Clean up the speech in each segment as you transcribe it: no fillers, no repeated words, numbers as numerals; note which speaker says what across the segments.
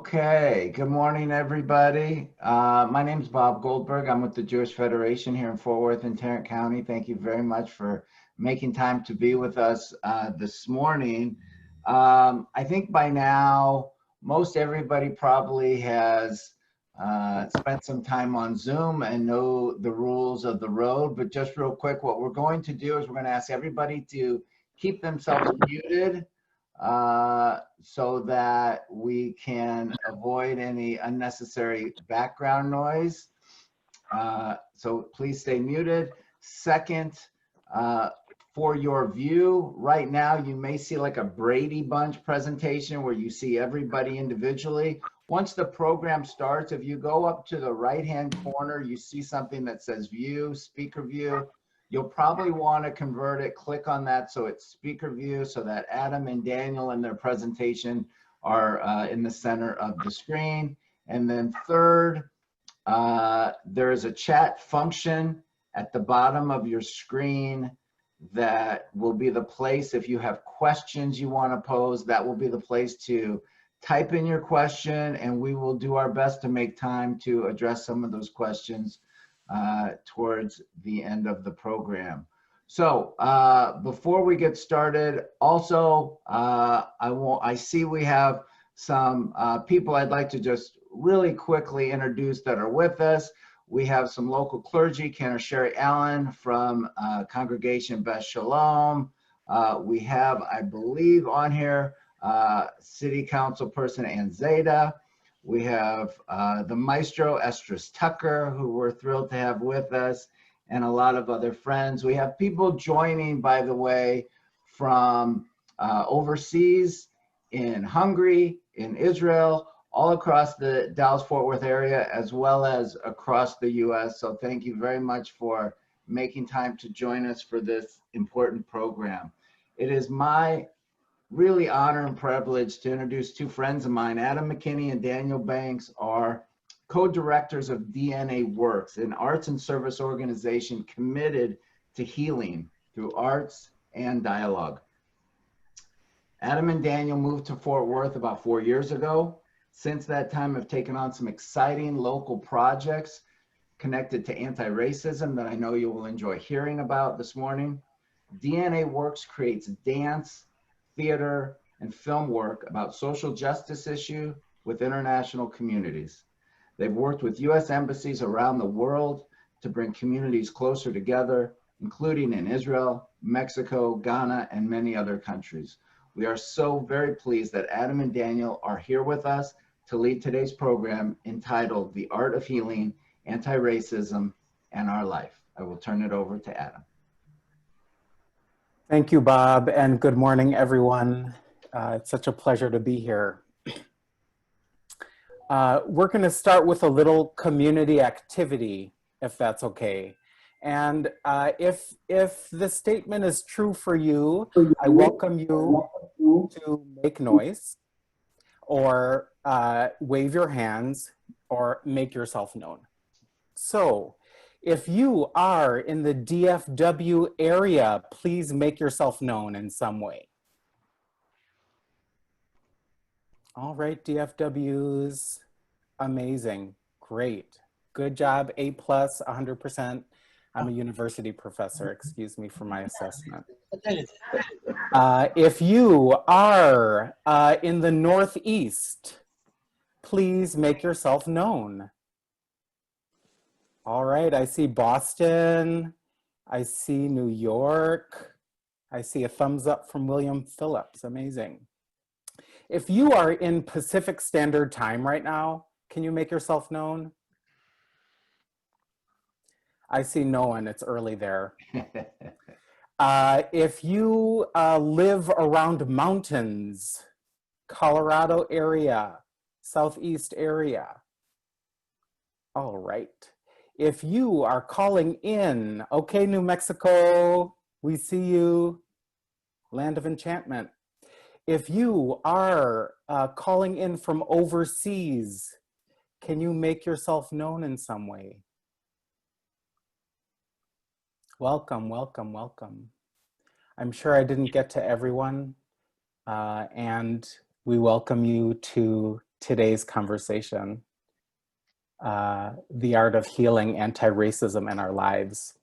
Speaker 1: Okay, good morning, everybody. My name is Bob Goldberg. I'm with the Jewish Federation here in Fort Worth and Tarrant County. Thank you very much for making time to be with us this morning. I think by now, most everybody probably has spent some time on Zoom and know the rules of the road. But just real quick, what we're going to do is we're going to ask everybody to keep themselves muted so that we can avoid any unnecessary background noise. So please stay muted. Second, for your view, right now you may see like a Brady Bunch presentation where you see everybody individually. Once the program starts, if you go up to the right-hand corner, you see something that says View, Speaker View. You'll probably want to convert it, click on that so it's speaker view so that Adam and Daniel in their presentation are in the center of the screen. And then third, there is a chat function at the bottom of your screen that will be the place if you have questions you want to pose, that will be the place to type in your question, and we will do our best to make time to address some of those questions towards the end of the program. So before we get started, also I see we have some people I'd like to just really quickly introduce that are with us. We have some local clergy, Cantor Sherry Allen from Congregation Beth Shalom. We have, I believe, on here City Council Person Ann Zeta. We have the Maestro Estrus Tucker, who we're thrilled to have with us, and a lot of other friends. We have people joining, by the way, from overseas, in Hungary, in Israel, all across the Dallas-Fort Worth area, as well as across the US. So thank you very much for making time to join us for this important program. It is my really honor and privilege to introduce two friends of mine. Adam McKinney and Daniel Banks are co-directors of DNAWORKS, an arts and service organization committed to healing through arts and dialogue. Adam and Daniel moved to Fort Worth about 4 years ago. Since that time, have taken on some exciting local projects connected to anti-racism that I know you will enjoy hearing about this morning. DNAWORKS creates dance, theater, and film work about social justice issue with international communities. They've worked with U.S. embassies around the world to bring communities closer together, including in Israel, Mexico, Ghana, and many other countries. We are so very pleased that Adam and Daniel are here with us to lead today's program entitled The Art of Healing, Anti-Racism, and Our Life. I will turn it over to Adam.
Speaker 2: Thank you, Bob, and good morning, everyone. It's such a pleasure to be here. We're going to start with a little community activity, if that's okay. And if the statement is true for you, I welcome you to make noise or wave your hands or make yourself known. So, if you are in the DFW area, please make yourself known in some way. All right, DFWs, amazing, great, good job, A+, 100%. I'm a university professor, excuse me for my assessment. If you are in the Northeast, please make yourself known. All right, I see Boston, I see New York, I see a thumbs up from William Phillips, amazing. If you are in Pacific Standard Time right now, can you make yourself known? I see no one, it's early there. If you live around mountains, Colorado area, Southeast area, all right. If you are calling in, okay, New Mexico, we see you, land of enchantment. If you are calling in from overseas, can you make yourself known in some way? Welcome, welcome, welcome. I'm sure I didn't get to everyone, and we welcome you to today's conversation, The Art of Healing Anti-Racism in Our Lives.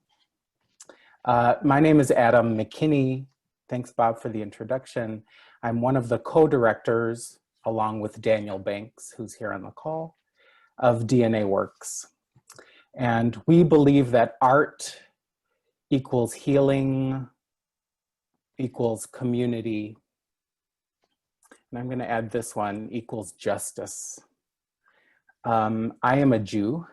Speaker 2: My name is Adam McKinney. Thanks, Bob, for the introduction. I'm one of the co-directors, along with Daniel Banks, who's here on the call, of DNAWORKS. And we believe that art equals healing, equals community, and I'm going to add this one, equals justice. I am a Jew,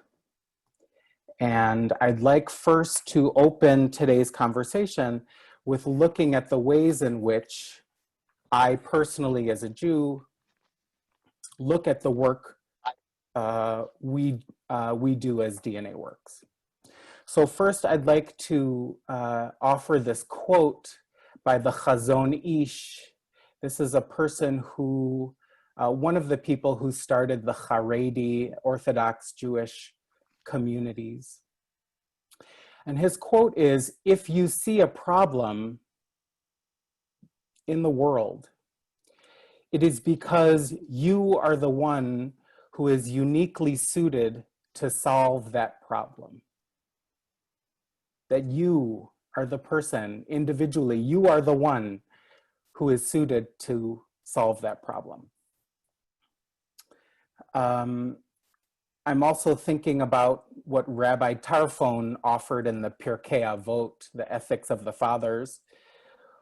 Speaker 2: and I'd like first to open today's conversation with looking at the ways in which I personally, as a Jew, look at the work we do as DNAWORKS. So first, I'd like to offer this quote by the Chazon Ish. This is a person who, one of the people who started the Haredi Orthodox Jewish communities. And his quote is, "If you see a problem in the world, it is because you are the one who is uniquely suited to solve that problem." That you are the person, individually, you are the one who is suited to solve that problem. I'm also thinking about what Rabbi Tarfon offered in the Pirkei Avot, the Ethics of the Fathers,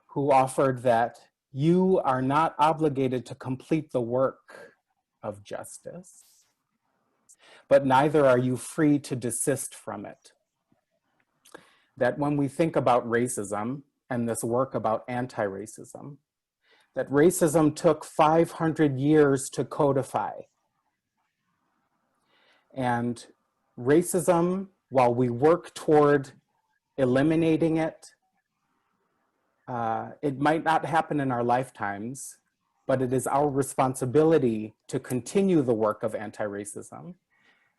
Speaker 2: who offered that you are not obligated to complete the work of justice, but neither are you free to desist from it. That when we think about racism and this work about anti-racism, that racism took 500 years to codify. And racism, while we work toward eliminating it, it might not happen in our lifetimes, but it is our responsibility to continue the work of anti-racism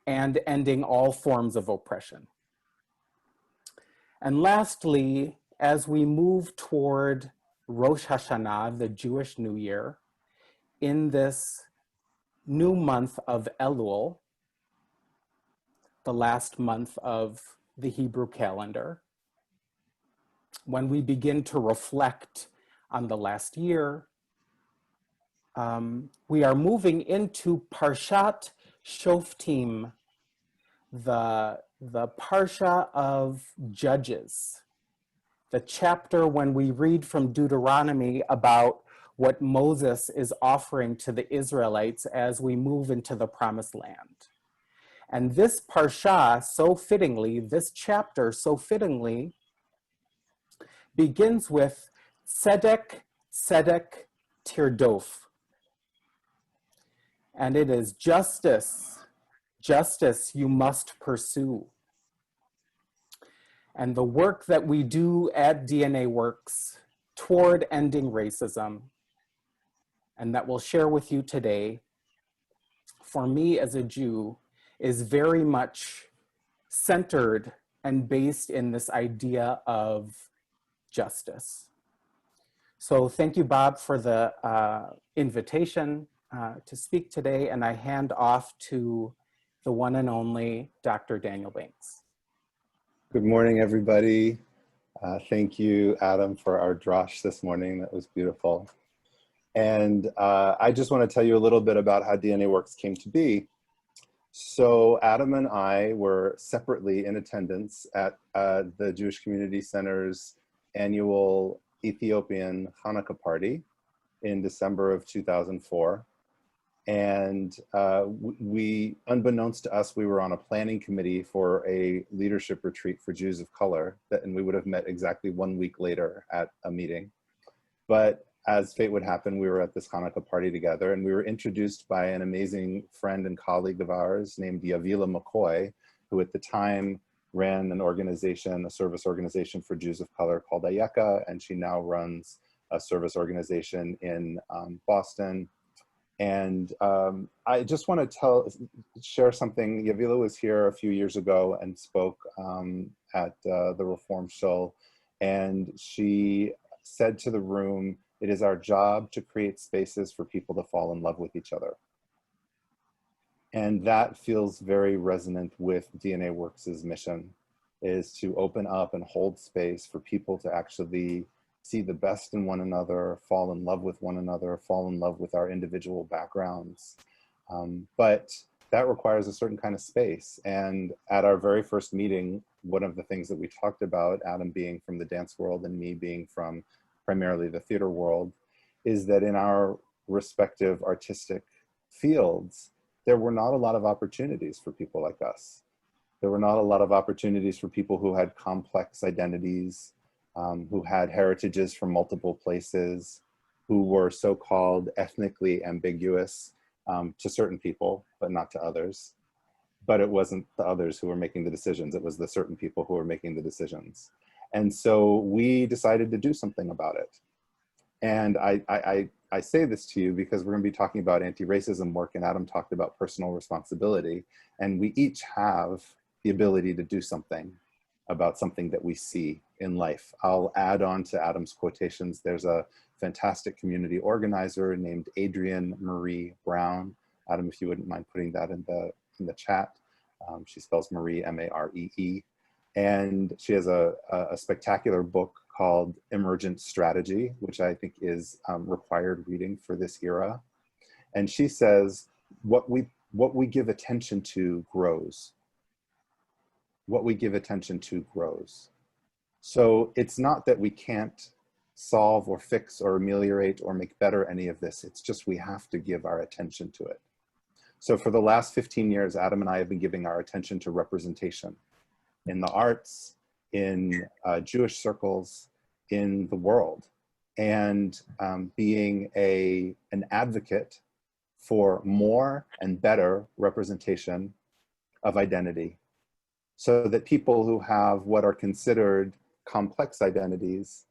Speaker 2: and ending all forms of oppression. And lastly, as we move toward Rosh Hashanah, the Jewish New Year, in this new month of Elul, the last month of the Hebrew calendar, when we begin to reflect on the last year, we are moving into Parshat Shoftim, the Parsha of Judges, the chapter when we read from Deuteronomy about what Moses is offering to the Israelites as we move into the Promised Land. And this Parsha, so fittingly, this chapter so fittingly, begins with Tzedek, Tzedek, Tirdof. And it is justice, justice you must pursue. And the work that we do at DNAWORKS toward ending racism, and that we'll share with you today, for me as a Jew, is very much centered and based in this idea of justice. So thank you, Bob, for the invitation to speak today, and I hand off to the one and only Dr. Daniel Banks.
Speaker 3: Good morning, everybody. Thank you, Adam, for our drosh this morning. That was beautiful. And I just want to tell you a little bit about how DNAWORKS came to be. So Adam and I were separately in attendance at the Jewish Community Center's annual Ethiopian Hanukkah party in December of 2004. And we, unbeknownst to us, we were on a planning committee for a leadership retreat for Jews of color, and we would have met exactly 1 week later at a meeting. But as fate would happen, we were at this Hanukkah party together, and we were introduced by an amazing friend and colleague of ours named Yavila McCoy, who at the time ran an organization, a service organization for Jews of color called Ayeka, and she now runs a service organization in Boston. And I just want to share something. Yavila was here a few years ago and spoke at the Reform Shul, and she said to the room, "It is our job to create spaces for people to fall in love with each other." And that feels very resonant with DNAWORKS's mission, is to open up and hold space for people to actually see the best in one another, fall in love with one another, fall in love with our individual backgrounds. But that requires a certain kind of space. And at our very first meeting, one of the things that we talked about, Adam being from the dance world and me being from primarily the theater world, is that in our respective artistic fields, there were not a lot of opportunities for people like us. There were not a lot of opportunities for people who had complex identities, who had heritages from multiple places, who were so-called ethnically ambiguous to certain people, but not to others. But it wasn't the others who were making the decisions. It was the certain people who were making the decisions. And so we decided to do something about it. And I say this to you because we're going to be talking about anti-racism work, and Adam talked about personal responsibility. And we each have the ability to do something about something that we see in life. I'll add on to Adam's quotations. There's a fantastic community organizer named Adrienne Marie Brown. Adam, if you wouldn't mind putting that in the chat. She spells Marie, M-A-R-E-E. And she has a spectacular book called Emergent Strategy, which I think is required reading for this era. And she says, what we give attention to grows. What we give attention to grows. So it's not that we can't solve or fix or ameliorate or make better any of this. It's just we have to give our attention to it. So for the last 15 years, Adam and I have been giving our attention to representation in the arts, in Jewish circles, in the world, and being an advocate for more and better representation of identity, so that people who have what are considered complex identities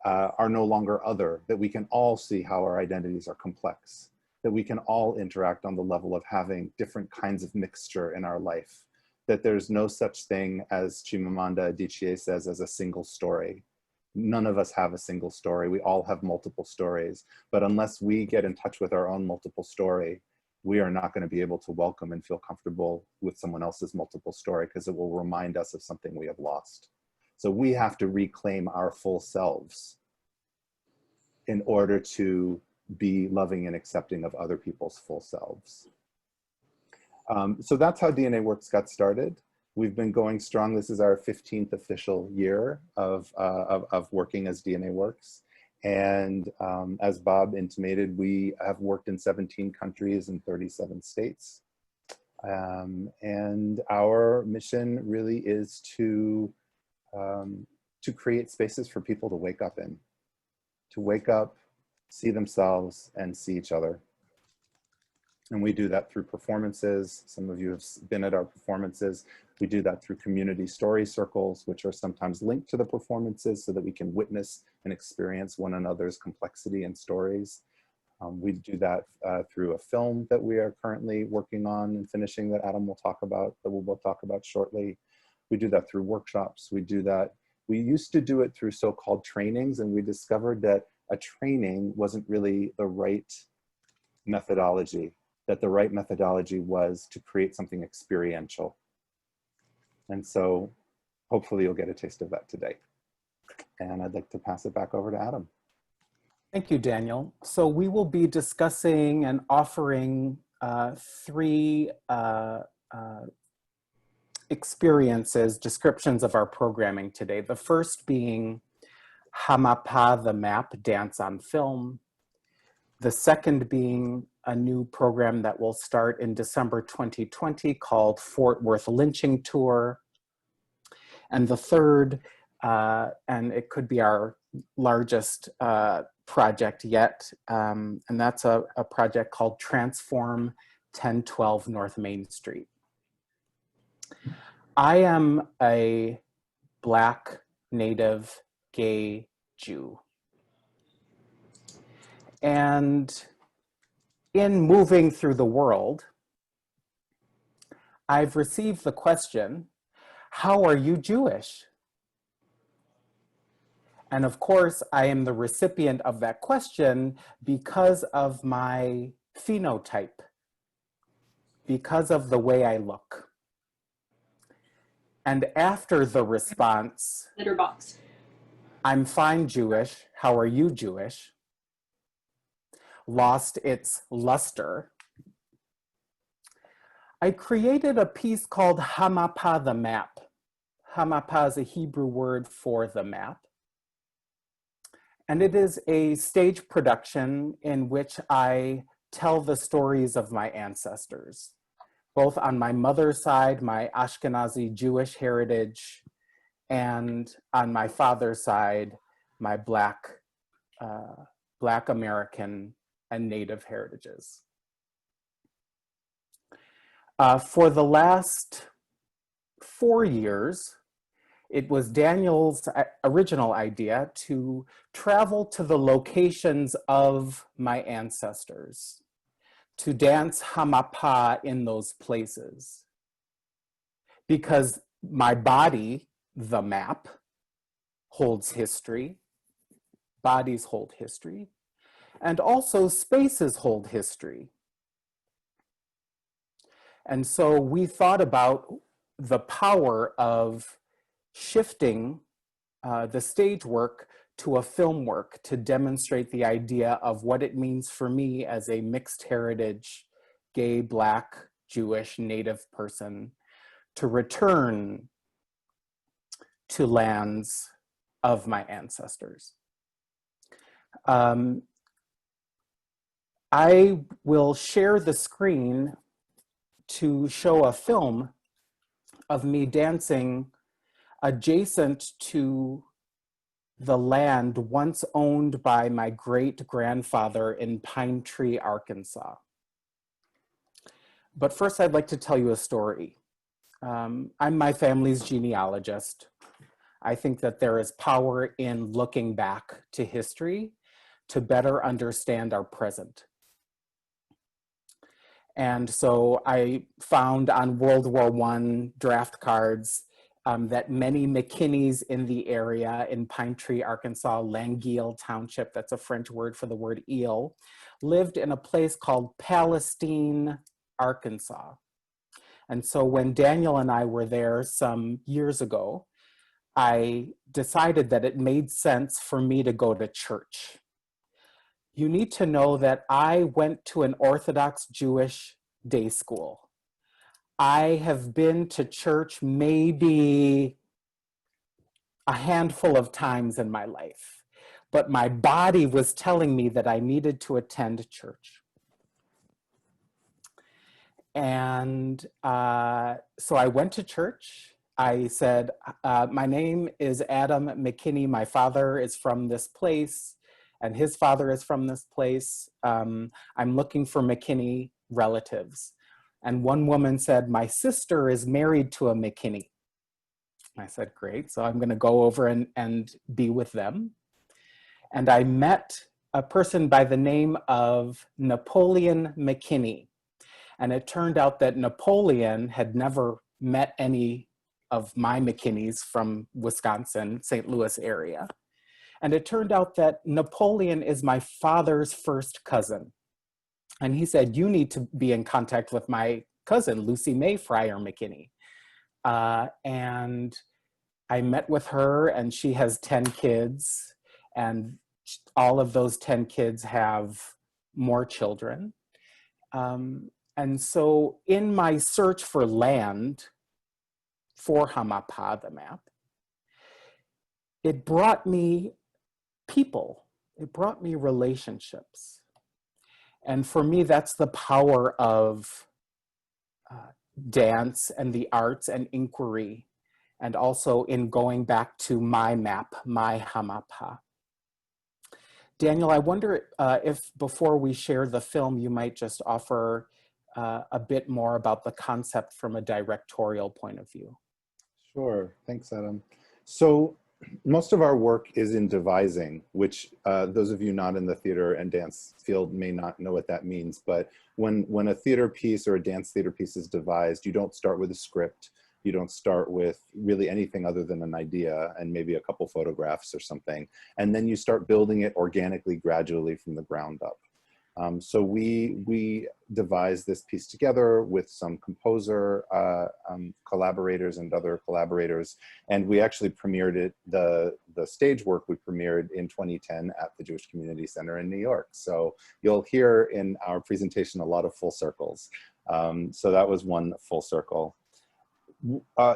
Speaker 3: are no longer other, that we can all see how our identities are complex, that we can all interact on the level of having different kinds of mixture in our life, that there's no such thing, as Chimamanda Adichie says, as a single story. None of us have a single story. We all have multiple stories. But unless we get in touch with our own multiple story, we are not going to be able to welcome and feel comfortable with someone else's multiple story, because it will remind us of something we have lost. So we have to reclaim our full selves in order to be loving and accepting of other people's full selves. So that's how DNAWORKS got started. We've been going strong. This is our 15th official year of working as DNAWORKS. And as Bob intimated, we have worked in 17 countries and 37 states. And our mission really is to create spaces for people to wake up in, see themselves and see each other. And we do that through performances. Some of you have been at our performances. We do that through community story circles, which are sometimes linked to the performances so that we can witness and experience one another's complexity and stories. We do that through a film that we are currently working on and finishing that Adam will talk about, that we'll both talk about shortly. We do that through workshops. We do that. We used to do it through so-called trainings, and we discovered that a training wasn't really the right methodology, that the right methodology was to create something experiential. And so hopefully you'll get a taste of that today. And I'd like to pass it back over to Adam.
Speaker 2: Thank you, Daniel. So we will be discussing and offering three experiences, descriptions of our programming today. The first being Hamapa the Map Dance on Film. The second being a new program that will start in December 2020 called Fort Worth Lynching Tour. And the third, and it could be our largest project yet, and that's a project called Transform 1012 North Main Street. I am a Black, Native, gay Jew. And in moving through the world, I've received the question, how are you Jewish? And of course, I am the recipient of that question because of my phenotype. because of the way I look. And after the response,
Speaker 4: Litter box.
Speaker 2: I'm fine Jewish, how are you Jewish, lost its luster, I created a piece called Hamapa the Map. Hamapa is a Hebrew word for the map. And it is a stage production in which I tell the stories of my ancestors, both on my mother's side, my Ashkenazi Jewish heritage, and on my father's side, my Black American and Native heritages. For the last 4 years, it was Daniel's original idea to travel to the locations of my ancestors, to dance Hamapa in those places. Because my body, the map, holds history, bodies hold history, and also spaces hold history. And so we thought about the power of shifting the stage work to a film work to demonstrate the idea of what it means for me as a mixed heritage, gay, Black, Jewish, Native person to return to lands of my ancestors. I will share the screen to show a film of me dancing adjacent to the land once owned by my great-grandfather in Pine Tree, Arkansas. But first I'd like to tell you a story. I'm my family's genealogist. I think that there is power in looking back to history to better understand our present. And so I found on World War I draft cards that many McKinneys in the area in Pine Tree, Arkansas, Languille Township, that's a French word for the word eel, lived in a place called Palestine, Arkansas. And so when Daniel and I were there some years ago, I decided that it made sense for me to go to church. You need to know that I went to an Orthodox Jewish day school. I have been to church maybe a handful of times in my life, but my body was telling me that I needed to attend church. And so I went to church. I said, my name is Adam McKinney. My father is from this place, and his father is from this place. I'm looking for McKinney relatives. And one woman said, my sister is married to a McKinney. I said, great. So I'm going to go over and be with them. And I met a person by the name of Napoleon McKinney. And it turned out that Napoleon had never met any of my McKinneys from Wisconsin, St. Louis area. And it turned out that Napoleon is my father's first cousin. And he said, you need to be in contact with my cousin, Lucy May Fryer McKinney. And I met with her, and she has 10 kids. And all of those 10 kids have more children. And so in my search for land for Hamapa, the map, it brought me people. It brought me relationships. And for me, that's the power of dance and the arts and inquiry, and also in going back to my map, my Hamapa. Daniel, I wonder if before we share the film, you might just offer a bit more about the concept from a directorial point of view.
Speaker 3: Sure, thanks, Adam. So most of our work is in devising, which those of you not in the theater and dance field may not know what that means, but when a theater piece or a dance theater piece is devised, you don't start with a script. You don't start with really anything other than an idea and maybe a couple photographs or something. And then you start building it organically, gradually from the ground up. So we devised this piece together with some composer collaborators and other collaborators, and we actually premiered it, the stage work we premiered in 2010 at the Jewish Community Center in New York. So you'll hear in our presentation a lot of full circles. So that was one full circle.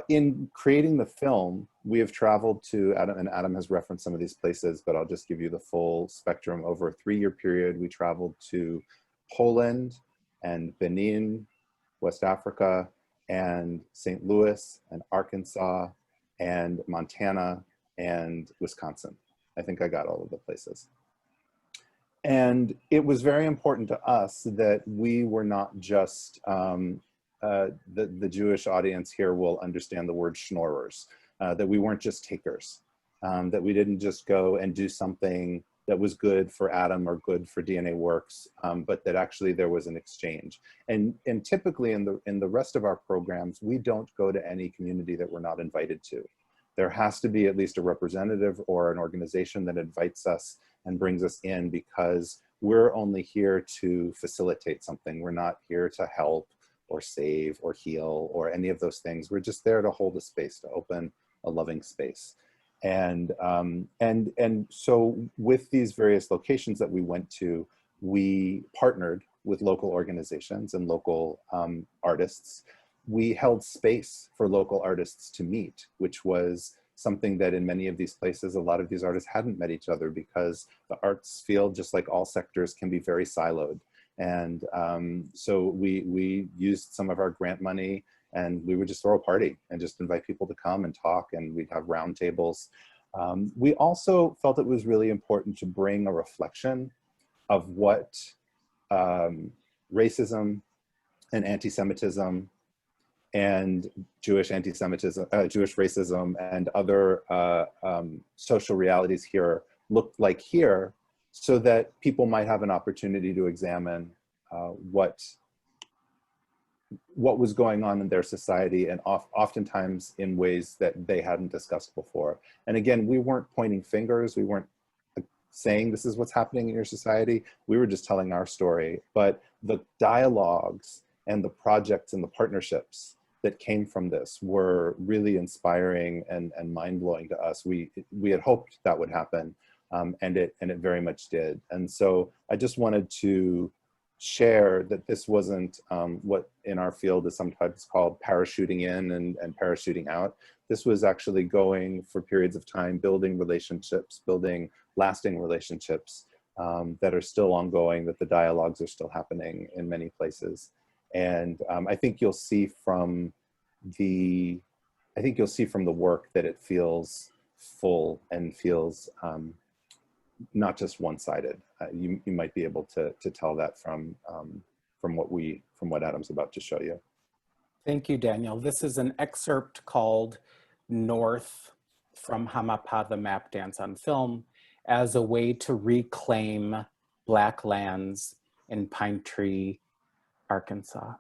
Speaker 3: In creating the film, we have traveled to, and Adam has referenced some of these places, but I'll just give you the full spectrum. Over a 3-year period, we traveled to Poland and Benin, West Africa, and St. Louis, and Arkansas, and Montana, and Wisconsin. I think I got all of the places. And it was very important to us that we were not just, the Jewish audience here will understand the word schnorrers, that we weren't just takers, that we didn't just go and do something that was good for Adam or good for DNAWORKS, but that actually there was an exchange. And typically in the rest of our programs, we don't go to any community that we're not invited to. There has to be at least a representative or an organization that invites us and brings us in, because we're only here to facilitate something. We're not here to help or save or heal or any of those things. We're just there to hold a space, to open a loving space. And so with these various locations that we went to, we partnered with local organizations and local artists. We held space for local artists to meet, which was something that in many of these places, a lot of these artists hadn't met each other, because the arts field, just like all sectors, can be very siloed. And so we used some of our grant money, and we would just throw a party and just invite people to come and talk, and we'd have round tables. We also felt it was really important to bring a reflection of what racism and anti-Semitism and Jewish anti-Semitism, Jewish racism, and other social realities here looked like here, so that people might have an opportunity to examine what was going on in their society, and oftentimes in ways that they hadn't discussed before. And again, we weren't pointing fingers, we weren't saying this is what's happening in your society, we were just telling our story. But the dialogues and the projects and the partnerships that came from this were really inspiring and mind-blowing to us. We had hoped that would happen, and it very much did. And so I just wanted to share that this wasn't what in our field is sometimes called parachuting in and parachuting out. This was actually going for periods of time, building relationships, building lasting relationships that are still ongoing, that the dialogues are still happening in many places. And I think you'll see from the work that it feels full and feels not just one-sided. You might be able to tell that from what Adam's about to show you.
Speaker 2: Thank you, Daniel. This is an excerpt called North from Hamapa, the Map Dance on Film, as a way to reclaim Black lands in Pine Tree, Arkansas.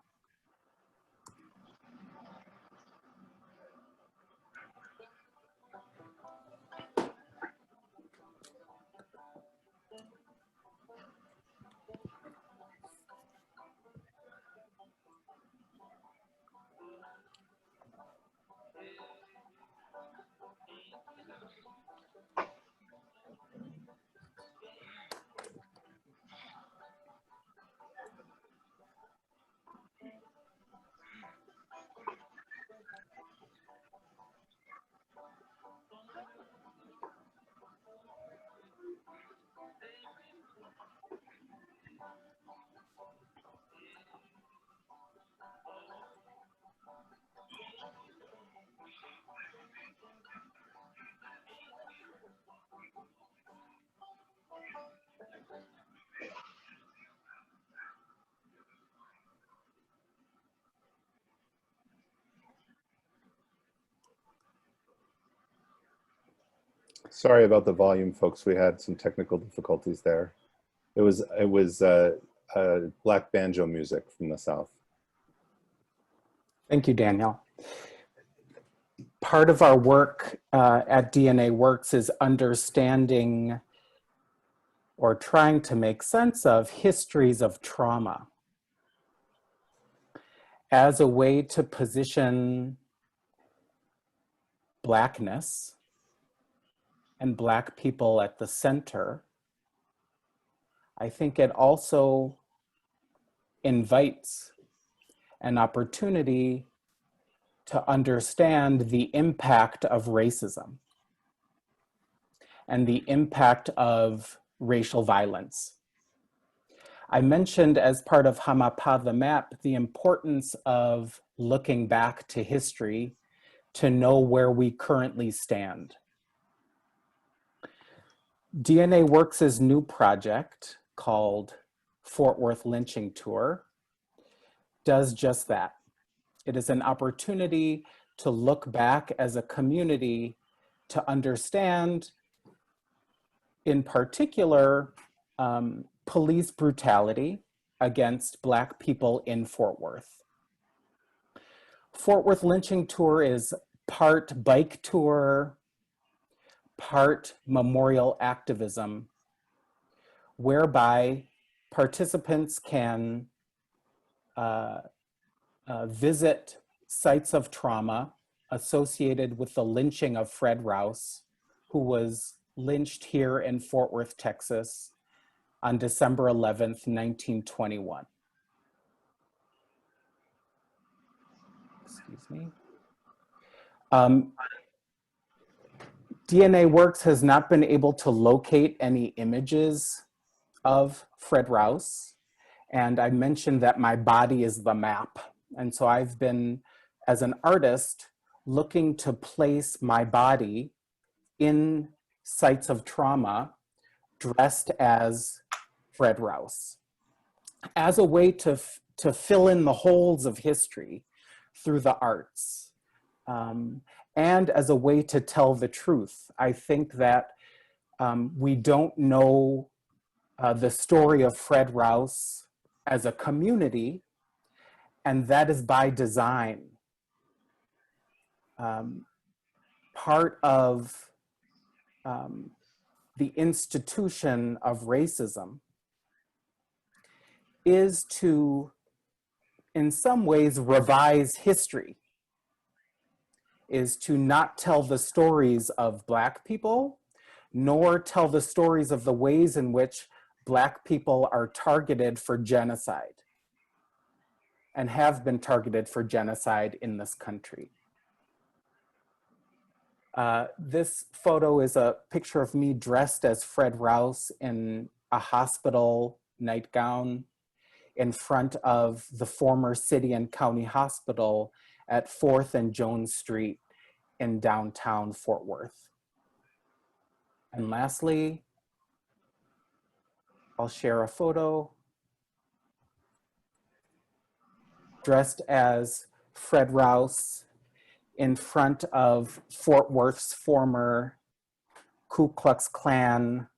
Speaker 3: Sorry about the volume, folks. We had some technical difficulties there. It was black banjo music from the South.
Speaker 2: Thank you, Daniel. Part of our work at DNAWORKS is understanding or trying to make sense of histories of trauma as a way to position Blackness and Black people at the center, I think it also invites an opportunity to understand the impact of racism and the impact of racial violence. I mentioned as part of Hamapa the Map the importance of looking back to history to know where we currently stand. DNAWORKS' new project called Fort Worth Lynching Tour does just that. It is an opportunity to look back as a community to understand, in particular, police brutality against Black people in Fort Worth. Fort Worth Lynching Tour is part bike tour, part memorial activism, whereby participants can visit sites of trauma associated with the lynching of Fred Rouse, who was lynched here in Fort Worth, Texas on December 11th, 1921. Excuse me. DNAWORKS has not been able to locate any images of Fred Rouse. And I mentioned that my body is the map. And so I've been, as an artist, looking to place my body in sites of trauma dressed as Fred Rouse, as a way to fill in the holes of history through the arts, and as a way to tell the truth. I think that we don't know the story of Fred Rouse as a community, and that is by design. Part of the institution of racism is to, in some ways, revise history, is to not tell the stories of Black people, nor tell the stories of the ways in which Black people are targeted for genocide and have been targeted for genocide in this country. This photo is a picture of me dressed as Fred Rouse in a hospital nightgown in front of the former city and county hospital at 4th and Jones Street in downtown Fort Worth. And lastly, I'll share a photo dressed as Fred Rouse in front of Fort Worth's former Ku Klux Klan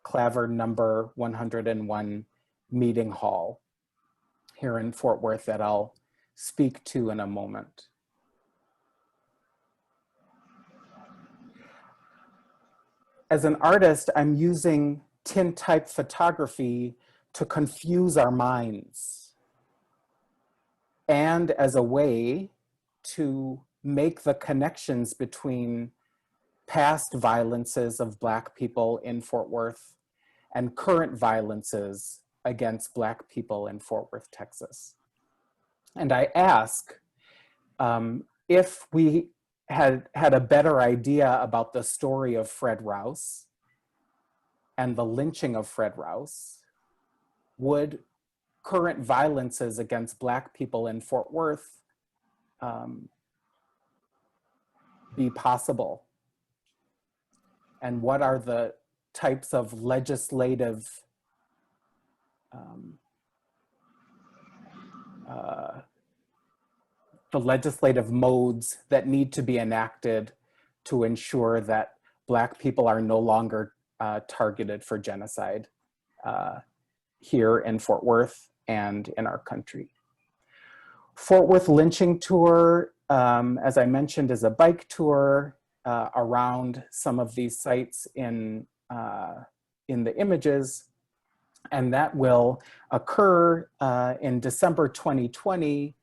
Speaker 2: Claver number 101 meeting hall here in Fort Worth that I'll speak to in a moment. As an artist, I'm using tintype photography to confuse our minds and as a way to make the connections between past violences of Black people in Fort Worth and current violences against Black people in Fort Worth, Texas. And I ask if we had a better idea about the story of Fred Rouse and the lynching of Fred Rouse, would current violences against Black people in Fort Worth be possible? And what are the types of legislative modes that need to be enacted to ensure that Black people are no longer targeted for genocide here in Fort Worth and in our country. Fort Worth Lynching Tour, as I mentioned, is a bike tour around some of these sites in in the images, and that will occur in December 2020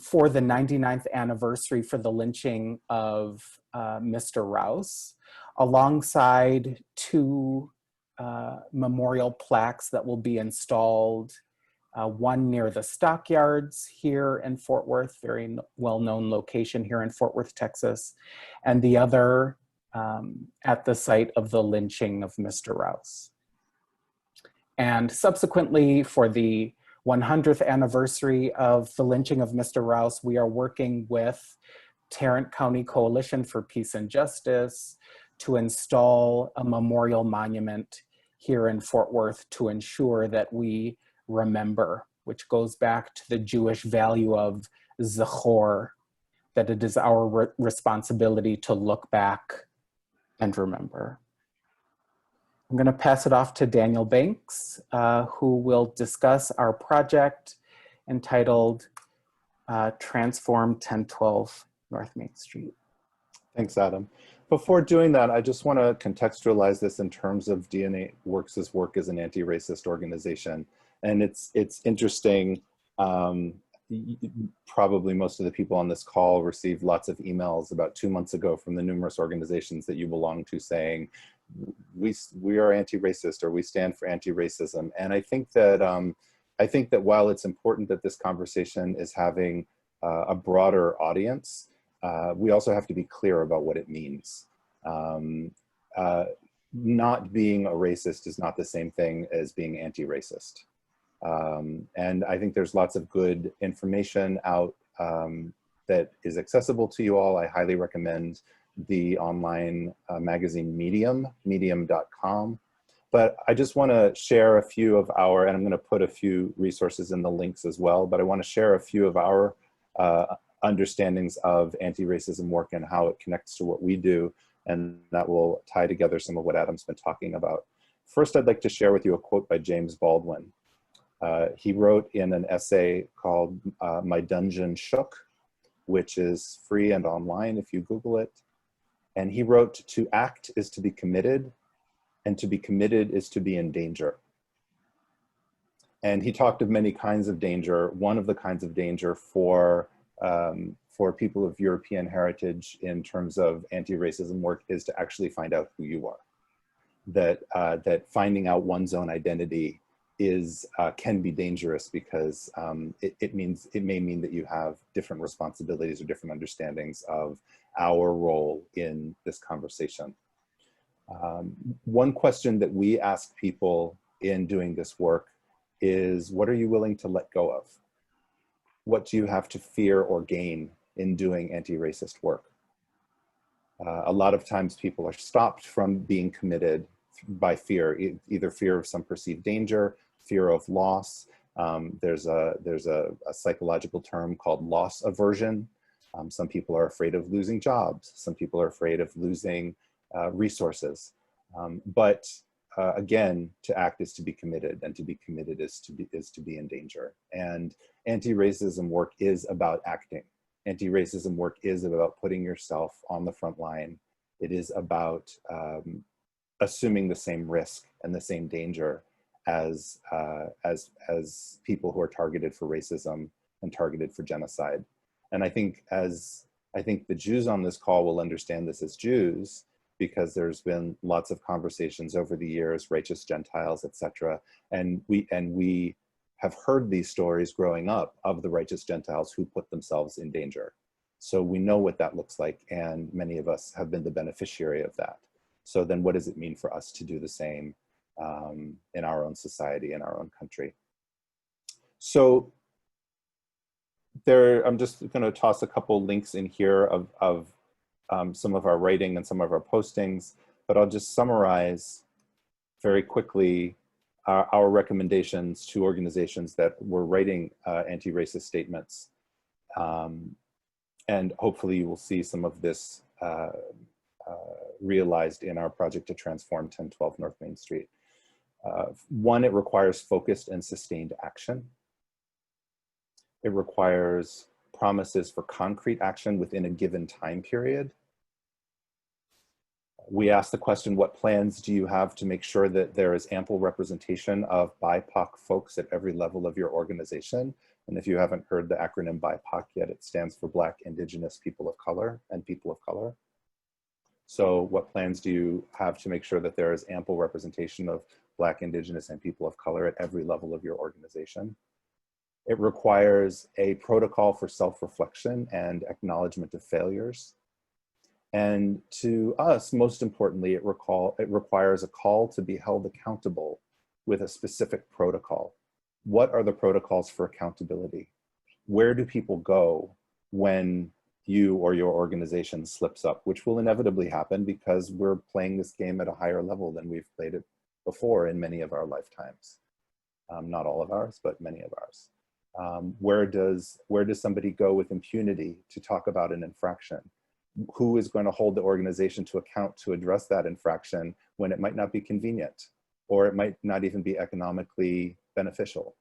Speaker 2: for the 99th anniversary for the lynching of Mr. Rouse, alongside two memorial plaques that will be installed, one near the stockyards here in Fort Worth, very well-known location here in Fort Worth, Texas, and the other at the site of the lynching of Mr. Rouse. And subsequently, for the 100th anniversary of the lynching of Mr. Rouse, we are working with Tarrant County Coalition for Peace and Justice to install a memorial monument here in Fort Worth to ensure that we remember, which goes back to the Jewish value of zechor, that it is our responsibility to look back and remember. I'm going to pass it off to Daniel Banks, who will discuss our project entitled Transform 1012 North Main Street.
Speaker 3: Thanks, Adam. Before doing that, I just want to contextualize this in terms of DNAWORKS' work as an anti-racist organization. And it's interesting, probably most of the people on this call received lots of emails about 2 months ago from the numerous organizations that you belong to saying, we are anti-racist, or we stand for anti-racism. And I think that while it's important that this conversation is having a broader audience, we also have to be clear about what it means. Not being a racist is not the same thing as being anti-racist. And I think there's lots of good information out that is accessible to you all. I highly recommend the online magazine medium.com. But I just want to share a few of our, and I'm going to put a few resources in the links as well, but I want to share a few of our understandings of anti-racism work and how it connects to what we do, and that will tie together some of what Adam's been talking about. First, I'd like to share with you a quote by James Baldwin. He wrote in an essay called My Dungeon Shook, which is free and online if you Google it. And he wrote, "To act is to be committed, and to be committed is to be in danger." And he talked of many kinds of danger. One of the kinds of danger for people of European heritage in terms of anti-racism work is to actually find out who you are. That finding out one's own identity can be dangerous because it may mean that you have different responsibilities or different understandings of our role in this conversation. One question that we ask people in doing this work is, what are you willing to let go of? What do you have to fear or gain in doing anti-racist work? A lot of times people are stopped from being committed by fear, either fear of some perceived danger, fear of loss. There's a psychological term called loss aversion. Some people are afraid of losing jobs. Some people are afraid of losing resources. Again, to act is to be committed, and to be committed is to be in danger. And anti-racism work is about acting. Anti-racism work is about putting yourself on the front line. It is about assuming the same risk and the same danger as people who are targeted for racism and targeted for genocide. And I think the Jews on this call will understand this as Jews, because there's been lots of conversations over the years, righteous Gentiles, etc. And we have heard these stories growing up of the righteous Gentiles who put themselves in danger. So we know what that looks like, and many of us have been the beneficiary of that. So then what does it mean for us to do the same in our own society, in our own country? So I'm just gonna toss a couple links in here of some of our writing and some of our postings, but I'll just summarize very quickly our recommendations to organizations that were writing anti-racist statements. And hopefully you will see some of this realized in our project to transform 1012 North Main Street. One, it requires focused and sustained action. It requires promises for concrete action within a given time period. We asked the question, what plans do you have to make sure that there is ample representation of BIPOC folks at every level of your organization? And if you haven't heard the acronym BIPOC yet, it stands for Black, Indigenous, People of Color, and People of Color. So what plans do you have to make sure that there is ample representation of Black, Indigenous, and people of color at every level of your organization? It requires a protocol for self-reflection and acknowledgement of failures. And to us, most importantly, it requires a call to be held accountable with a specific protocol. What are the protocols for accountability? Where do people go when you or your organization slips up, which will inevitably happen because we're playing this game at a higher level than we've played it before in many of our lifetimes. Not all of ours, but many of ours. Where does somebody go with impunity to talk about an infraction? Who is going to hold the organization to account to address that infraction when it might not be convenient, or it might not even be economically beneficial?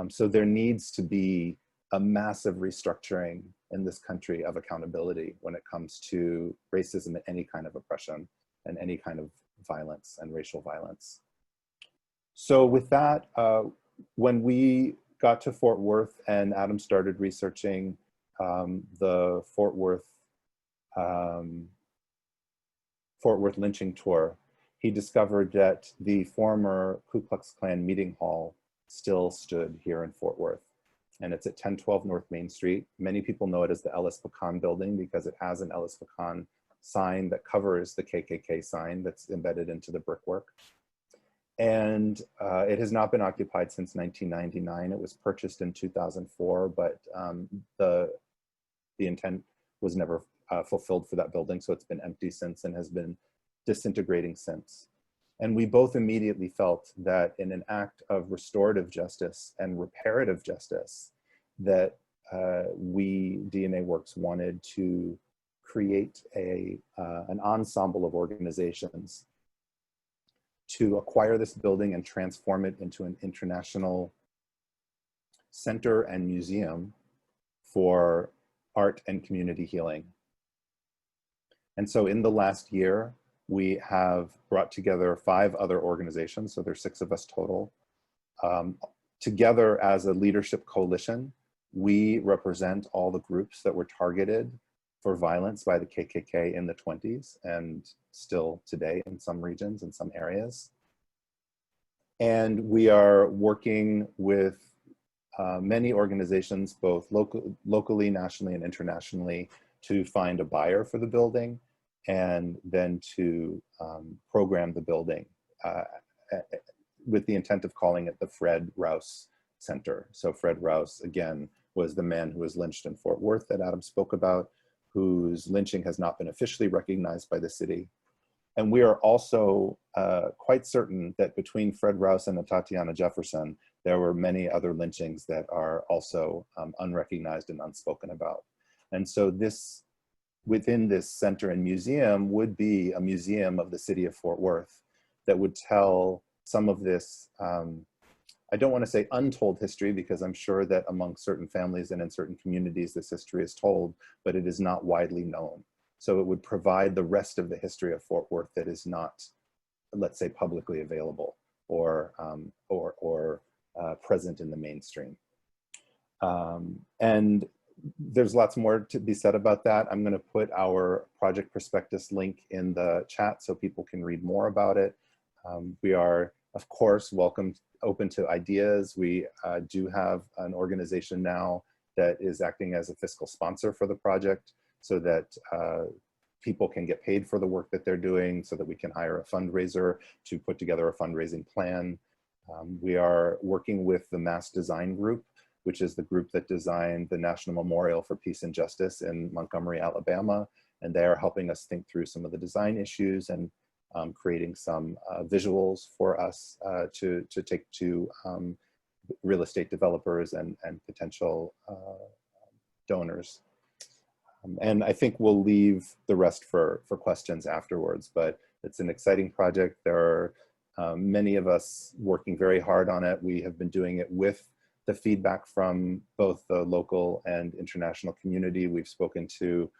Speaker 3: So there needs to be a massive restructuring in this country of accountability when it comes to racism and any kind of oppression and any kind of violence and racial violence. So with that, when we got to Fort Worth and Adam started researching the Fort Worth lynching tour, he discovered that the former Ku Klux Klan meeting hall still stood here in Fort Worth. And it's at 1012 North Main Street. Many people know it as the Ellis Pecan building because it has an Ellis Pecan sign that covers the KKK sign that's embedded into the brickwork. And it has not been occupied since 1999. It was purchased in 2004, but the intent was never fulfilled for that building. So it's been empty since and has been disintegrating since. And we both immediately felt that in an act of restorative justice and reparative justice, that we, DNAWORKS, wanted to create an ensemble of organizations to acquire this building and transform it into an international center and museum for art and community healing. And so in the last year, we have brought together 5 other organizations, so there's 6 of us total. Together as a leadership coalition, we represent all the groups that were targeted for violence by the KKK in the 20s and still today in some regions, in some areas. And we are working with many organizations, both locally, nationally, and internationally, to find a buyer for the building and then to program the building with the intent of calling it the Fred Rouse Center. So Fred Rouse, again, was the man who was lynched in Fort Worth that Adam spoke about, whose lynching has not been officially recognized by the city. And we are also quite certain that between Fred Rouse and Tatiana Jefferson, there were many other lynchings that are also unrecognized and unspoken about. And so this, within this center and museum, would be a museum of the city of Fort Worth that would tell some of this, I don't want to say untold history, because I'm sure that among certain families and in certain communities, this history is told, but it is not widely known. So it would provide the rest of the history of Fort Worth that is not, let's say, publicly available or present in the mainstream. And there's lots more to be said about that. I'm going to put our project prospectus link in the chat so people can read more about it. We are, of course, open to ideas. We do have an organization now that is acting as a fiscal sponsor for the project, so that people can get paid for the work that they're doing, so that we can hire a fundraiser to put together a fundraising plan. We are working with the Mass Design Group, which is the group that designed the National Memorial for Peace and Justice in Montgomery, Alabama. And they are helping us think through some of the design issues and creating some visuals for us to take to real estate developers and potential donors. And I think we'll leave the rest for questions afterwards, but it's an exciting project. There are many of us working very hard on it. We have been doing it with the feedback from both the local and international community. We've spoken to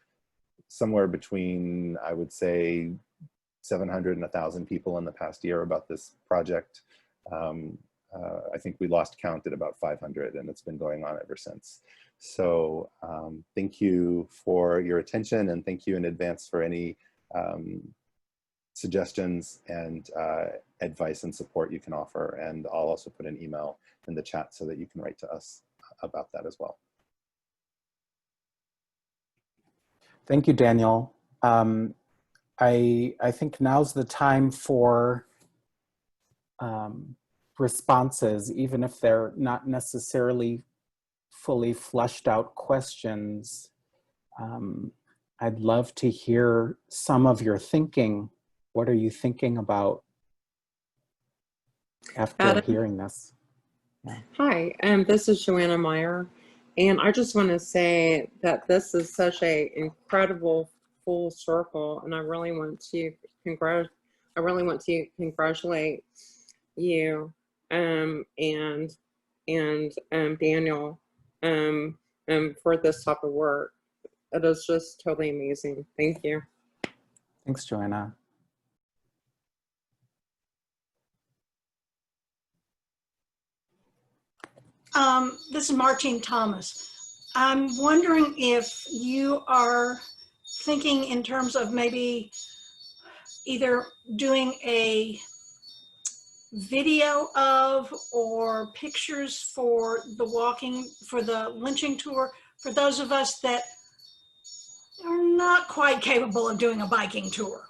Speaker 3: somewhere between, I would say, 700 and 1,000 people in the past year about this project. I think we lost count at about 500, and it's been going on ever since. So thank you for your attention, and thank you in advance for any suggestions and advice and support you can offer. And I'll also put an email in the chat so that you can write to us about that as well.
Speaker 2: Thank you, Daniel. I think now's the time for responses, even if they're not necessarily fully fleshed out questions. I'd love to hear some of your thinking. What are you thinking about after
Speaker 4: Adam,
Speaker 2: hearing this? Yeah.
Speaker 4: hi, this is Joanna Meyer, and I just want to say that this is such a incredible full circle, and I really want to congratulate you and Daniel for this type of work. It is just totally amazing. Thank you.
Speaker 2: Thanks, Joanna.
Speaker 5: This is Martine Thomas. I'm wondering if you are thinking in terms of maybe either doing a video of or pictures for the lynching tour for those of us that are not quite capable of doing a biking tour.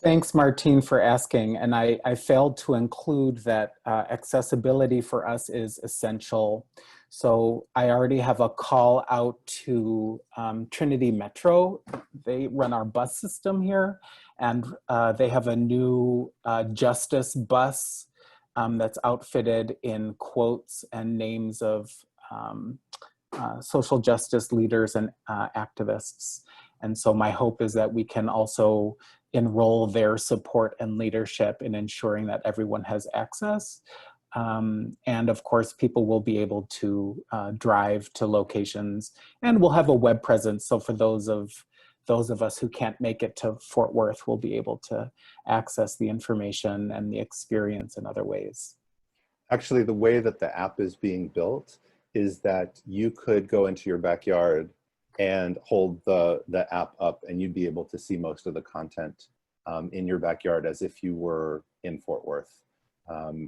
Speaker 2: Thanks, Martine, for asking. And I failed to include that accessibility for us is essential. So I already have a call out to Trinity Metro. They run our bus system here, and they have a new justice bus that's outfitted in quotes and names of social justice leaders and activists. And so my hope is that we can also enroll their support and leadership in ensuring that everyone has access. And of course, people will be able to drive to locations, and we'll have a web presence. So for those of us who can't make it to Fort Worth, will be able to access the information and the experience in other ways.
Speaker 3: Actually, the way that the app is being built is that you could go into your backyard and hold the app up, and you'd be able to see most of the content in your backyard as if you were in Fort Worth. A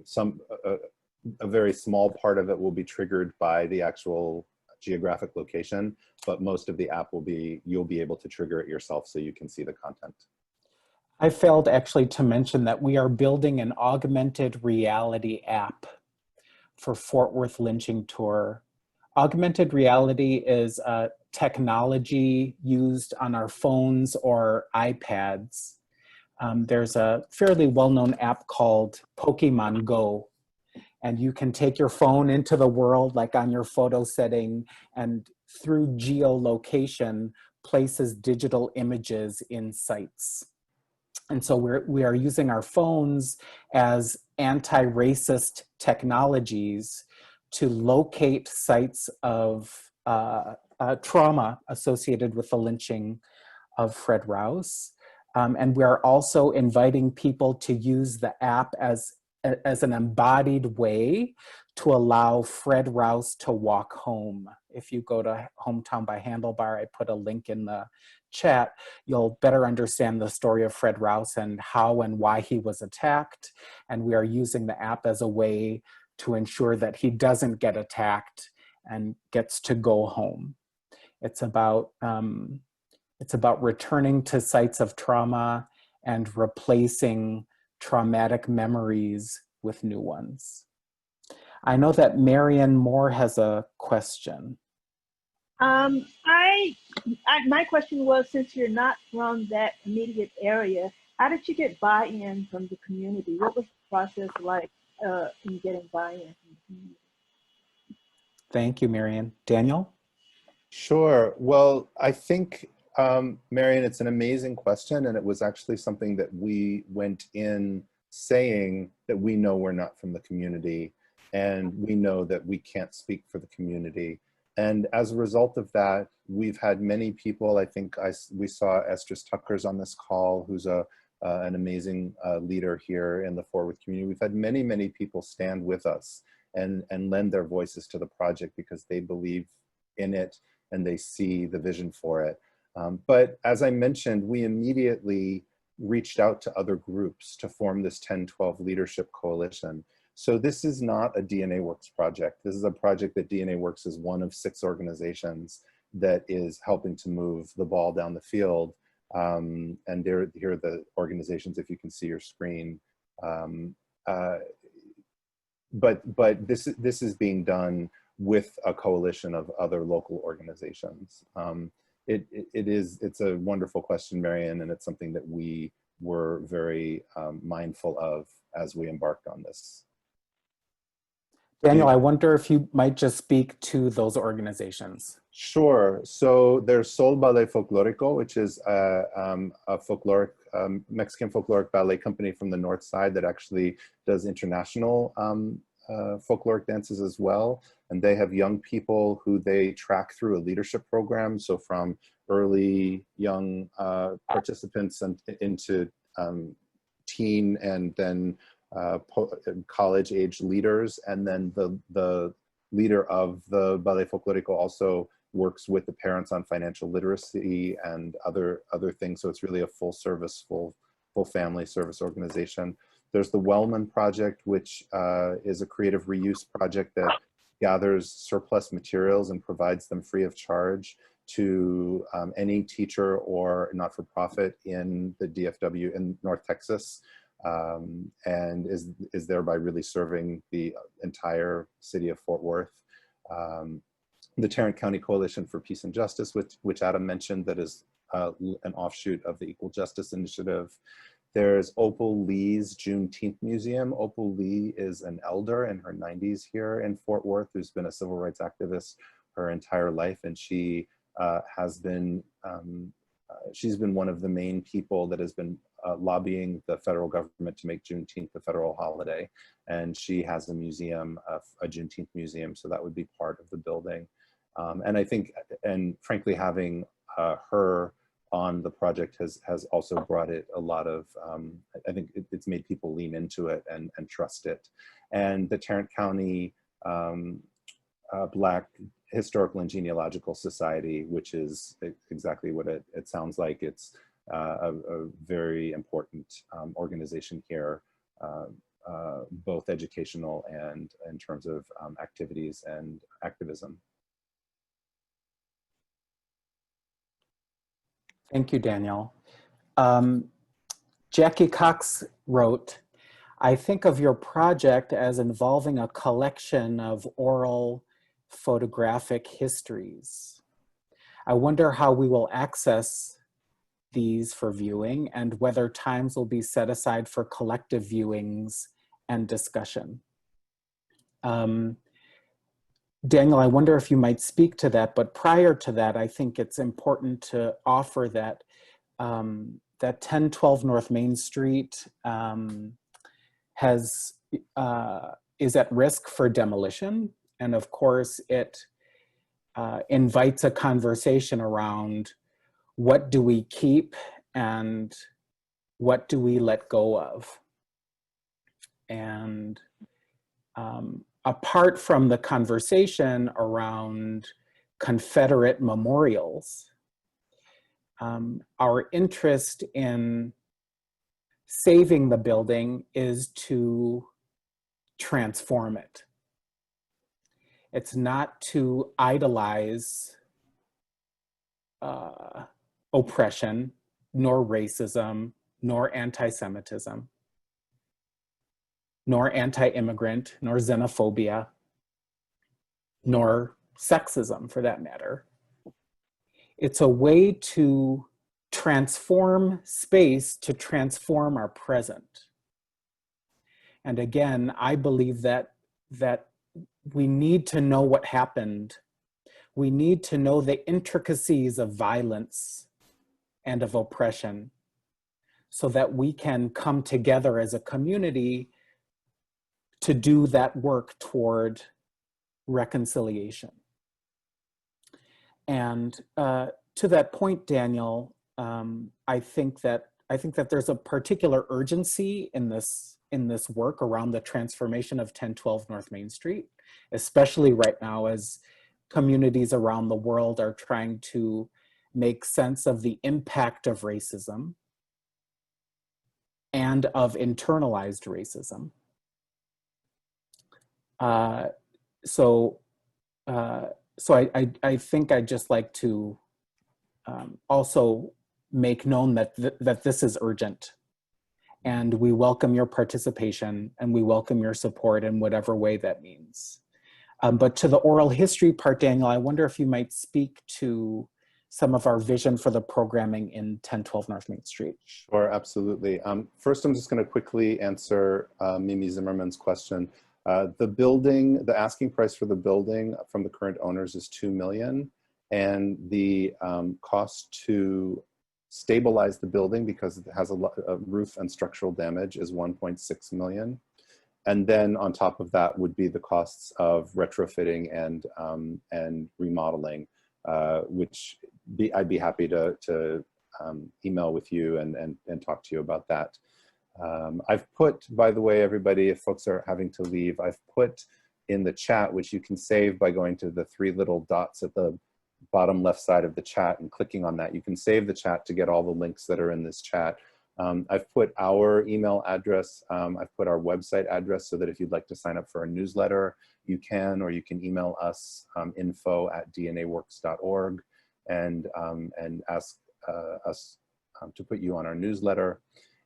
Speaker 3: very small part of it will be triggered by the actual geographic location, but most of the app will be, you'll be able to trigger it yourself so you can see the content.
Speaker 2: I failed actually to mention that we are building an augmented reality app for Fort Worth Lynching Tour. Augmented reality is a technology used on our phones or iPads. There's a fairly well-known app called Pokemon Go, and you can take your phone into the world, like on your photo setting, and through geolocation, places digital images in sites. And so we are using our phones as anti-racist technologies to locate sites of trauma associated with the lynching of Fred Rouse. And we are also inviting people to use the app as an embodied way to allow Fred Rouse to walk home. If you go to Hometown by Handlebar, I put a link in the chat, you'll better understand the story of Fred Rouse and how and why he was attacked. And we are using the app as a way to ensure that he doesn't get attacked and gets to go home. It's about returning to sites of trauma and replacing traumatic memories with new ones. I know that Marion Moore has a question.
Speaker 6: My question was, since you're not from that immediate area, how did you get buy-in from the community? What was the process like in getting buy-in from the community?
Speaker 2: Thank you, Marion. Daniel?
Speaker 3: Sure. Well, I think, Marion, it's an amazing question, and it was actually something that we went in saying that we know we're not from the community, and we know that we can't speak for the community. And as a result of that, we've had many people, I think we saw Esdras Tucker's on this call, who's a an amazing leader here in the Fort Worth community. We've had many, many people stand with us and lend their voices to the project because they believe in it and they see the vision for it. But as I mentioned, we immediately reached out to other groups to form this 1012 Leadership Coalition. So this is not a DNAWORKS project. This is a project that DNAWORKS is one of 6 organizations that is helping to move the ball down the field. And here are the organizations, if you can see your screen. But this is being done with a coalition of other local organizations. It's a wonderful question, Marian, and it's something that we were very mindful of as we embarked on this.
Speaker 2: Daniel, I wonder if you might just speak to those organizations.
Speaker 3: Sure. So there's Sol Ballet Folklorico, which is a folkloric, Mexican folkloric ballet company from the north side that actually does international folkloric dances as well. And they have young people who they track through a leadership program. So from early young participants and into teen and then college age leaders. And then the leader of the Ballet Folklorico also works with the parents on financial literacy and other things. So it's really a full service, full family service organization. There's the Wellman Project, which is a creative reuse project that gathers surplus materials and provides them free of charge to any teacher or not-for-profit in the DFW in North Texas, and is thereby really serving the entire city of Fort Worth. The Tarrant County Coalition for Peace and Justice, which Adam mentioned, that is an offshoot of the Equal Justice Initiative. There's Opal Lee's Juneteenth Museum. Opal Lee is an elder in her 90s here in Fort Worth who's been a civil rights activist her entire life, and she has been, she's been one of the main people that has been lobbying the federal government to make Juneteenth a federal holiday. And she has a museum, a Juneteenth museum, so that would be part of the building. And I think, and frankly, having her on the project has also brought it a lot of, I think it's made people lean into it and trust it. And the Tarrant County Black Historical and Genealogical Society, which is exactly what it sounds like. It's a very important organization here, both educational and in terms of activities and activism.
Speaker 2: Thank you, Daniel. Jackie Cox wrote, I think of your project as involving a collection of oral photographic histories. I wonder how we will access these for viewing and whether times will be set aside for collective viewings and discussion. Daniel, I wonder if you might speak to that, but prior to that, I think it's important to offer that that 1012 North Main Street is at risk for demolition. And of course, it invites a conversation around what do we keep and what do we let go of? And apart from the conversation around Confederate memorials, our interest in saving the building is to transform it. It's not to idolize oppression, nor racism, nor anti-Semitism, nor anti-immigrant, nor xenophobia, nor sexism for that matter. It's a way to transform space to transform our present. And again, I believe that we need to know what happened. We need to know the intricacies of violence and of oppression so that we can come together as a community to do that work toward reconciliation. And to that point, Daniel, I think that I think that there's a particular urgency in this work around the transformation of 1012 North Main Street, especially right now as communities around the world are trying to make sense of the impact of racism and of internalized racism. So I think I'd just like to also make known that that this is urgent, and we welcome your participation and we welcome your support in whatever way that means. But to the oral history part, Daniel, I wonder if you might speak to some of our vision for the programming in 1012 North Main Street.
Speaker 3: Sure, absolutely. First, I'm just going to quickly answer Mimi Zimmerman's question. The building, the asking price for the building from the current owners is $2 million, and the cost to stabilize the building, because it has a roof and structural damage, is $1.6 million. And then on top of that would be the costs of retrofitting and remodeling, which I'd be happy to email with you and talk to you about that. I've put, by the way, everybody, if folks are having to leave, I've put in the chat, which you can save by going to the 3 little dots at the bottom left side of the chat and clicking on that. You can save the chat to get all the links that are in this chat. I've put our email address, I've put our website address, so that if you'd like to sign up for a newsletter, you can, or you can email us, info@dnaworks.org, and ask us to put you on our newsletter.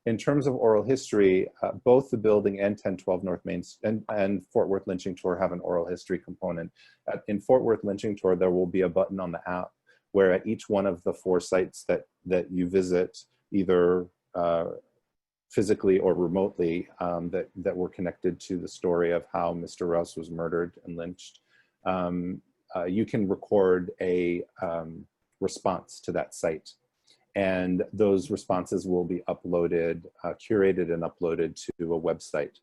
Speaker 3: In terms of oral history, both the building and 1012 North Main and Fort Worth Lynching Tour have an oral history component. In Fort Worth Lynching Tour, there will be a button on the app where at each one of the 4 sites that you visit, either physically or remotely, that were connected to the story of how Mr. Rouse was murdered and lynched, you can record a response to that site. And those responses will be uploaded, curated and uploaded to a website.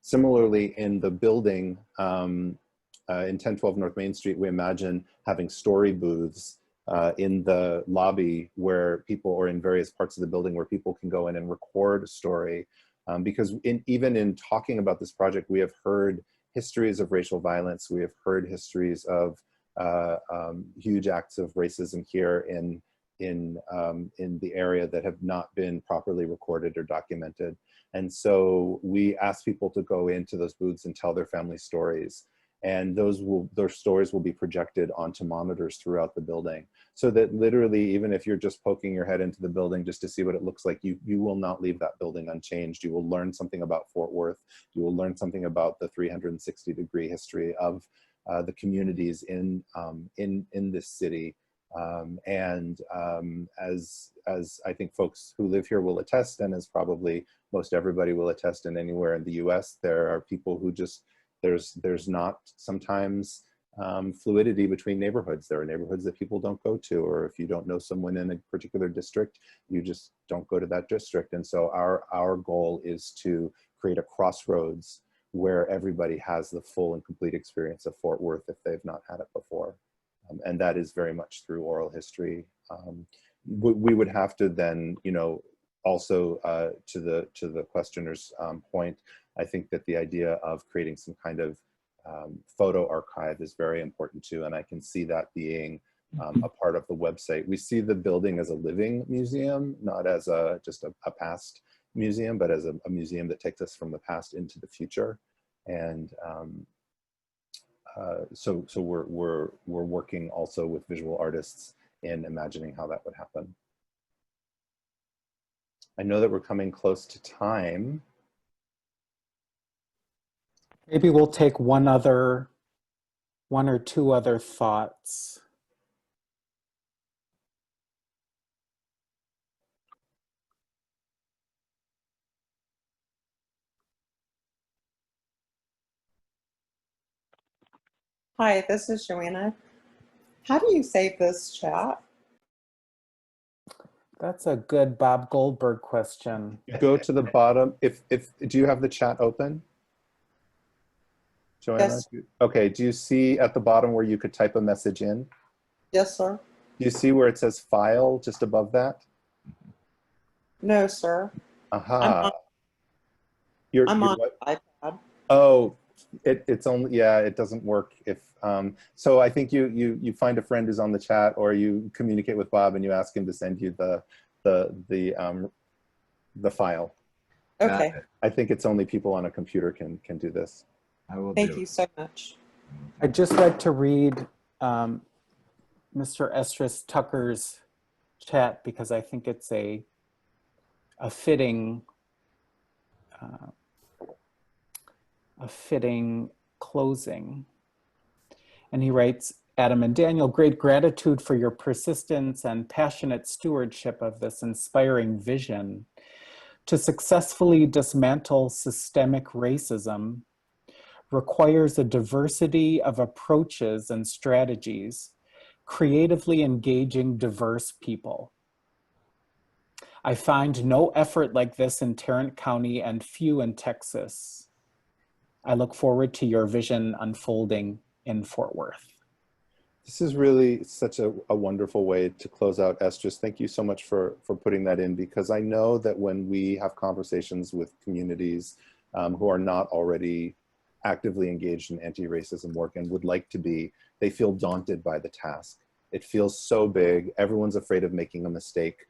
Speaker 3: Similarly, in the building, in 1012 North Main Street, we imagine having story booths in the lobby where people, or in various parts of the building where people can go in and record a story. Because even in talking about this project, we have heard histories of racial violence. We have heard histories of huge acts of racism here in the area that have not been properly recorded or documented. And so we ask people to go into those booths and tell their family stories. And those stories will be projected onto monitors throughout the building, so that literally, even if you're just poking your head into the building just to see what it looks like, you will not leave that building unchanged. You will learn something about Fort Worth. You will learn something about the 360-degree history of the communities in this city. As I think folks who live here will attest, and as probably most everybody will attest in anywhere in the US, there are people who just, there's not sometimes fluidity between neighborhoods. There are neighborhoods that people don't go to, or if you don't know someone in a particular district, you just don't go to that district. And so our goal is to create a crossroads where everybody has the full and complete experience of Fort Worth if they've not had it before. And that is very much through oral history. We would have to then, also to the questioner's point, I think that the idea of creating some kind of photo archive is very important too, and I can see that being a part of the website. We see the building as a living museum, not as just a past museum, but as a museum that takes us from the past into the future. And so we're working also with visual artists in imagining how that would happen. I know that we're coming close to time.
Speaker 2: Maybe we'll take one or two other thoughts.
Speaker 4: Hi, this is Joanna. How do you save this chat?
Speaker 2: That's a good Bob Goldberg question.
Speaker 3: Go to the bottom. Do you have the chat open, Joanna?
Speaker 4: Yes.
Speaker 3: Okay, do you see at the bottom where you could type a message in?
Speaker 4: Yes, sir.
Speaker 3: Do you see where it says file just above that?
Speaker 4: No, sir. I'm
Speaker 3: Aha.
Speaker 4: on,
Speaker 3: You're
Speaker 4: I'm on
Speaker 3: what?
Speaker 4: iPad.
Speaker 3: Oh, it's only, yeah, it doesn't work if, so I think you find a friend who's on the chat, or you communicate with Bob and you ask him to send you the file.
Speaker 1: Got
Speaker 4: Okay.
Speaker 1: it.
Speaker 3: I think it's only people on a computer can do this.
Speaker 1: I will
Speaker 4: Thank
Speaker 1: do
Speaker 4: you
Speaker 1: it.
Speaker 4: so much.
Speaker 2: I'd just like to read Mr. Estrus Tucker's chat because I think it's a fitting closing. And he writes, Adam and Daniel, great gratitude for your persistence and passionate stewardship of this inspiring vision. To successfully dismantle systemic racism requires a diversity of approaches and strategies, creatively engaging diverse people. I find no effort like this in Tarrant County and few in Texas. I look forward to your vision unfolding in Fort Worth.
Speaker 3: This is really such a wonderful way to close out, Estrus. Thank you so much for putting that in, because I know that when we have conversations with communities who are not already actively engaged in anti-racism work and would like to be, they feel daunted by the task. It feels so big. Everyone's afraid of making a mistake.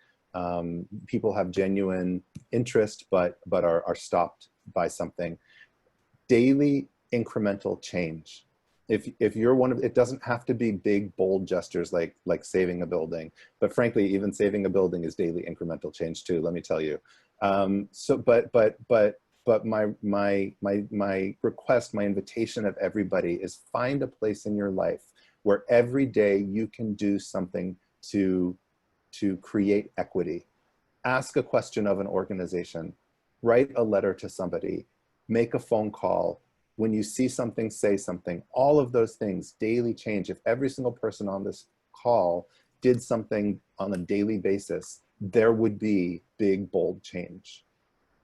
Speaker 3: People have genuine interest, but are stopped by something. Daily incremental change. If you're one of, it doesn't have to be big, bold gestures like saving a building, but frankly, even saving a building is daily incremental change too, let me tell you. But my request, my invitation of everybody is find a place in your life where every day you can do something to create equity. Ask a question of an organization, write a letter to somebody, make a phone call. When you see something, say something. All of those things, daily change. If every single person on this call did something on a daily basis, there would be big, bold change.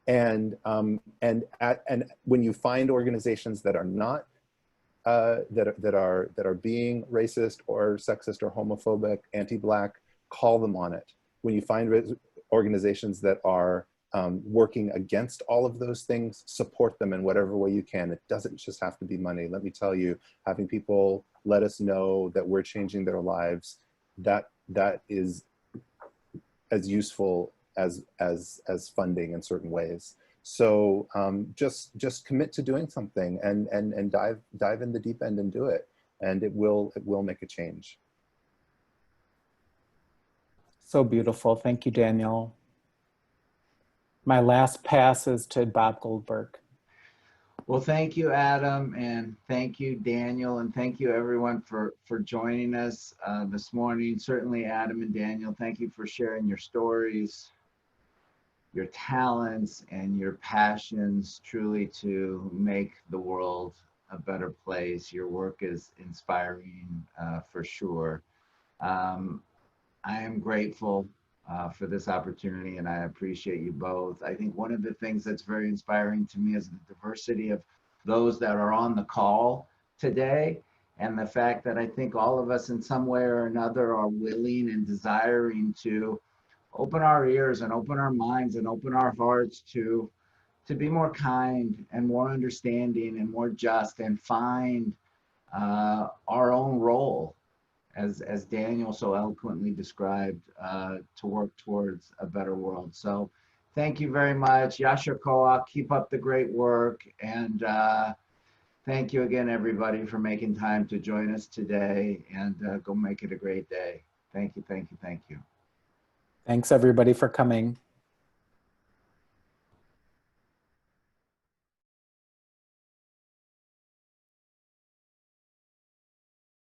Speaker 3: And when you find organizations that are not that are being racist or sexist or homophobic, anti-Black, call them on it. When you find organizations that are working against all of those things, support them in whatever way you can. It doesn't just have to be money. Let me tell you, having people let us know that we're changing their lives, that is as useful as funding in certain ways. So just commit to doing something and dive in the deep end and do it, and it will make a change.
Speaker 2: So beautiful. Thank you, Daniel. My last pass is to Bob Goldberg.
Speaker 1: Well, thank you, Adam, and thank you, Daniel, and thank you, everyone, for joining us this morning. Certainly, Adam and Daniel, thank you for sharing your stories, your talents, and your passions truly to make the world a better place. Your work is inspiring for sure. I am grateful for this opportunity, and I appreciate you both. I think one of the things that's very inspiring to me is the diversity of those that are on the call today, and the fact that I think all of us in some way or another are willing and desiring to open our ears and open our minds and open our hearts to be more kind and more understanding and more just, and find our own role, as Daniel so eloquently described, to work towards a better world. So thank you very much. Yasher Koach, keep up the great work. And thank you again, everybody, for making time to join us today, and go make it a great day. Thank you, thank you, thank you.
Speaker 2: Thanks, everybody, for coming.